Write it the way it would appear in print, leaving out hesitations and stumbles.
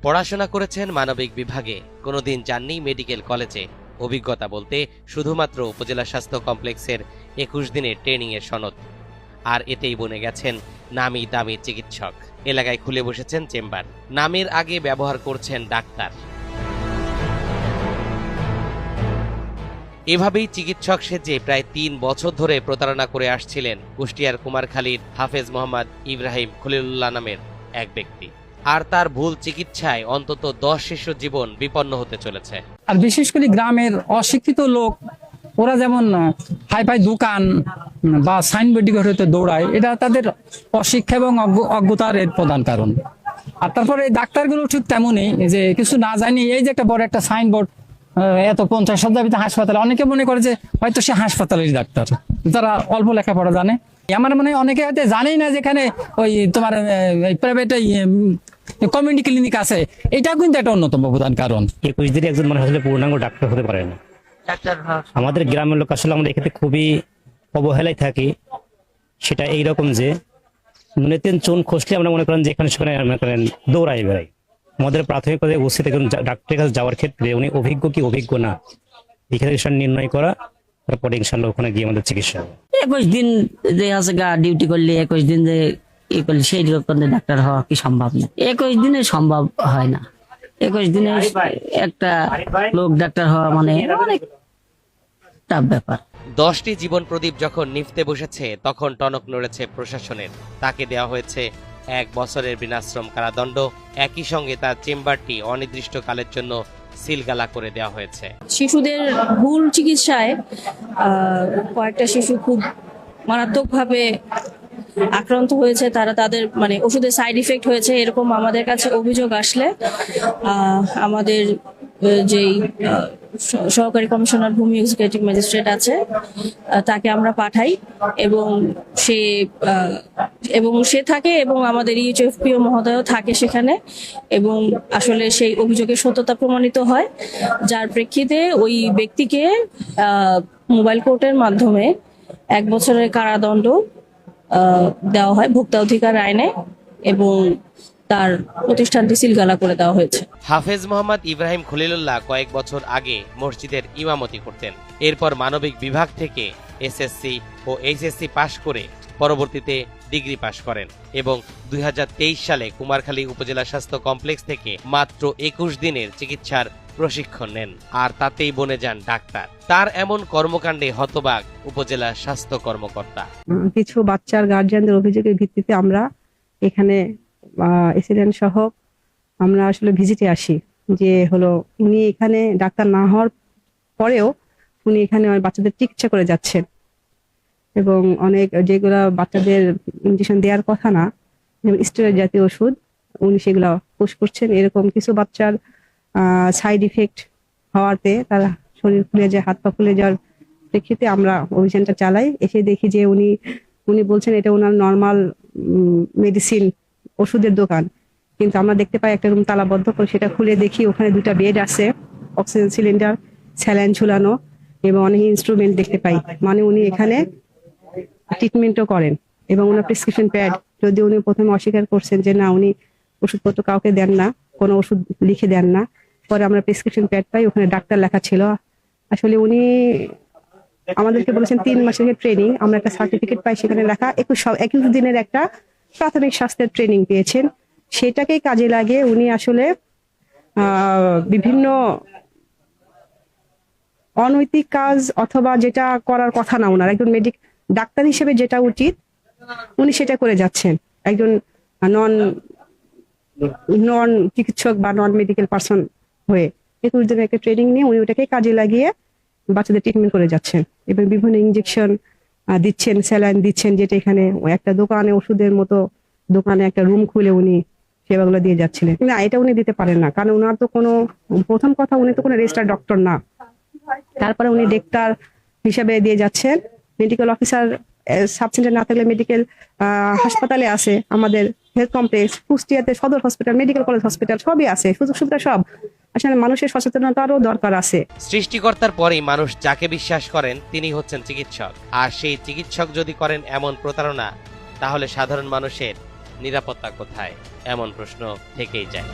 পড়াশোনা করেছেন মানবিক বিভাগে, কোনোদিন যাননি মেডিকেল কলেজে। অভিজ্ঞতা বলতে শুধুমাত্র উপজেলা স্বাস্থ্য কমপ্লেক্সের 21 দিনের ট্রেনিংয়ের সনদ। আর এতেই বনে গেছেন নামি দামি চিকিৎসক। এলাকায় খুলে বসেছেন চেম্বার, নামের আগে ব্যবহার করছেন ডাক্তার। এভাবেই চিকিৎসক সেজে প্রায় 3 বছর ধরে প্রতারণা করে আসছিলেন কুষ্টিয়ার কুমারখালীর হাফেজ মোহাম্মদ ইব্রাহিম খলিলুল্লাহ নামের এক ব্যক্তি। আর তার ভুল চিকিৎসায় অন্তত 10 শিশু জীবন বিপন্ন হতে চলেছে। আর বিশেষ করে গ্রামের অশিক্ষিত লোক, ওরা যেমন হাই ফাই দোকান বা সাইনবোর্ড হতে দৌড়ায়, এটা তাদের অশিক্ষা এবং অজ্ঞতার এর প্রধান কারণ। আর তারপরে ডাক্তারগুলো ঠিক তেমনই, যে কিছু না জানি এই যে একটা বড় একটা সাইনবোর্ড, এত 50 শয্যাবিত হাসপাতাল, অনেকে মনে করে যে হয়তো সে হাসপাতালের ডাক্তার, তারা অল্প লেখাপড়া জানে। আমার মনে হয় অনেকে হয়তো জানেই না যেখানে ওই তোমার প্রাইভেট কমিউনিটি ক্লিনিক আছে। এটা কিন্তু একটা অন্যতম প্রধান কারণ। 21 দিনে একজন মানুষ আসলে পূর্ণাঙ্গ ডাক্তার হতে পারে না। আমাদের গ্রামের লোক আসলে আমরা এক্ষেত্রে খুবই অবহেলায় থাকি। সেটা এইরকম যে নুনেতেন চুন খসলে আমরা মনে করেন যে এখানে সেখানে মনে করেন দৌড়াই বেড়াই। আমাদের প্রাথমিক পর্যায়ে উপস্থিত একজন ডাক্তারের কাছে যাওয়ার ক্ষেত্রে উনি অভিজ্ঞ কি অভিজ্ঞ না, এখানে নির্ণয় করা, তারপরে ইনশাল্লাহ ওখানে গিয়ে আমাদের চিকিৎসা। 21 দিন যে আছে গা ডিউটি করলে 21 দিন যে ই করলে সেই রকম ডাক্তার হওয়া কি সম্ভব না? 21 দিনে সম্ভব হয় না। 21 দিনে একটা লোক ডাক্তার হওয়া মানে অনেক টাফ ব্যাপার। 10টি জীবন প্রদীপ যখন নিভতে বসেছে, তখন টনক নড়েছে প্রশাসনের। তাকে দেওয়া হয়েছে 1 বছরের বিনাশ্রম কারাদণ্ড। একই সঙ্গে তার চেম্বারটি অনির্দিষ্টকালের জন্য সিলগালা করে দেওয়া হয়েছে। শিশুদের ভুল চিকিৎসায় কয়েকটা শিশু খুব মারাত্মকভাবে আক্রান্ত হয়েছে। তাদের মানে ওষুধের সাইড ইফেক্ট হয়েছে, এরকম আমাদের কাছে অভিযোগ আসলে আমাদের যেই সহকারী কমিশনার ভূমি এক্সিকিউটিভ ম্যাজিস্ট্রেট আছে তাকে আমরা পাঠাই, এবং সে থাকে এবং আমাদের ইউএইচএফপিও মহোদয়ও থাকে সেখানে, এবং আসলে সেই অভিযোগের সত্যতা প্রমাণিত হয়, যার প্রেক্ষিতে ওই ব্যক্তিকে মোবাইল কোর্টের মাধ্যমে 1 বছরের কারাদণ্ড দেওয়া হয় ভোক্তা অধিকার আইনে, এবং তার প্রতিষ্ঠানটি সিলগালা করে দেওয়া হয়েছে। হাফেজ মোহাম্মদ ইব্রাহিম খলিলুল্লাহ কয়েক বছর আগে মসজিদের ইমামতি করতেন। এরপর মানবিক বিভাগ থেকে এসএসসি ও এইচএসসি পাশ করে পরবর্তীতে ডিগ্রি পাশ করেন এবং 2023 সালে কুমারখালী উপজেলা স্বাস্থ্য কমপ্লেক্স থেকে মাত্র 21 দিনের চিকিৎসার প্রশিক্ষণ নেন। আর তাতেই বনে যান ডাক্তার। তার এমন কর্মকাণ্ডে হতবাক উপজেলা স্বাস্থ্য কর্মকর্তা। কিছু বাচ্চার গার্জিয়ানদের অভিযোগের ভিত্তিতে আমরা এখানে এসিডেন্ট সহ আমরা আসলে ভিজিটে আসি, যে হলো উনি এখানে ডাক্তার না হওয়ার পরেও উনি এখানে বাচ্চাদের চিকিৎসা করে যাচ্ছেন, এবং অনেক যেগুলা বাচ্চাদের ইনজেকশন দেওয়ার কথা না, যেমন স্টেরয়েড জাতীয় ওষুধ, উনি সেগুলা পুশ করছেন। এরকম কিছু বাচ্চার সাইড ইফেক্ট হওয়াতে তারা শরীর ফুলে যায়, হাত পা ফুলে যাওয়ার প্রেক্ষিতে আমরা অভিযানটা চালাই। এসে দেখি যে উনি বলছেন এটা ওনার নর্মাল মেডিসিন ওষুধের দোকান, কিন্তু আমরা দেখতে পাই একটা রুম তালাবদ্ধ করে, সেটা খুলে দেখি ওখানে 2টা বেড আছে, অক্সিজেন সিলিন্ডার, স্যালাইন ঝুলানো এবং অনেক ইনস্ট্রুমেন্ট দেখতে পাই। মানে উনি এখানে ট্রিটমেন্টও করেন, এবং ওনার প্রেসক্রিপশন প্যাড, যদি উনি প্রথমে অস্বীকার করছেন যে না উনি ওষুধপত্র কাউকে দেন না, কোনো ওষুধ লিখে দেন না, পরে আমরা প্রেসক্রিপশন প্যাড পাই, ওখানে ডাক্তার লেখা ছিল। আসলে উনি আমাদেরকে বলেছেন 3 মাসের ট্রেনিং, আমরা একটা সার্টিফিকেট পাই, সেখানে লেখা 21 দিনের একটা প্রাথমিক স্বাস্থ্যের ট্রেনিং পেয়েছেন। সেটাকেই কাজে লাগে উনি আসলে বিভিন্ন অনৈতিক কাজ অথবা যেটা করার কথা না, ওনার একজন ডাক্তার হিসেবে যেটা উচিত উনি সেটা করে যাচ্ছেন। একজন নন চিকিৎসক বা নন মেডিকেল পার্সন হয়ে 21 দিনের একটা ট্রেনিং নিয়ে উনি ওটাকে কাজে লাগিয়ে বাচ্চাদের ট্রিটমেন্ট করে যাচ্ছেন, এবং বিভিন্ন ইনজেকশন দিচ্ছেন, স্যালাইন দিচ্ছেন, যেটা এখানে একটা দোকানে ওষুধের মতো দোকানে একটা রুম খুলে উনি সেবাগুলো দিয়ে যাচ্ছিলেন। না, এটা উনি দিতে পারেন না, কারণ ওনার তো কোনো, প্রথম কথা উনি তো কোনো রেজিস্টার্ড ডক্টর না। তারপরে উনি ডাক্তার হিসাবে দিয়ে যাচ্ছেন। মেডিকেল অফিসার সাব সেন্টার না থাকলে মেডিকেল হাসপাতালে আছে, আমাদের হেলথ কমপ্লেক্স, কুষ্টিয়াতে সদর হসপিটাল, মেডিকেল কলেজ হসপিটাল সবই আছে, সুযোগ সুবিধা সব। আসলে মানুষের সচেতনতারও দরকার আছে। সৃষ্টিকর্তার পরেই মানুষ যাকে বিশ্বাস করেন তিনি হচ্ছেন চিকিৎসক। আর সেই চিকিৎসক যদি করেন এমন প্রতারণা, তাহলে সাধারণ মানুষের নিরাপত্তা কোথায়? এমন প্রশ্ন থেকেই যায়।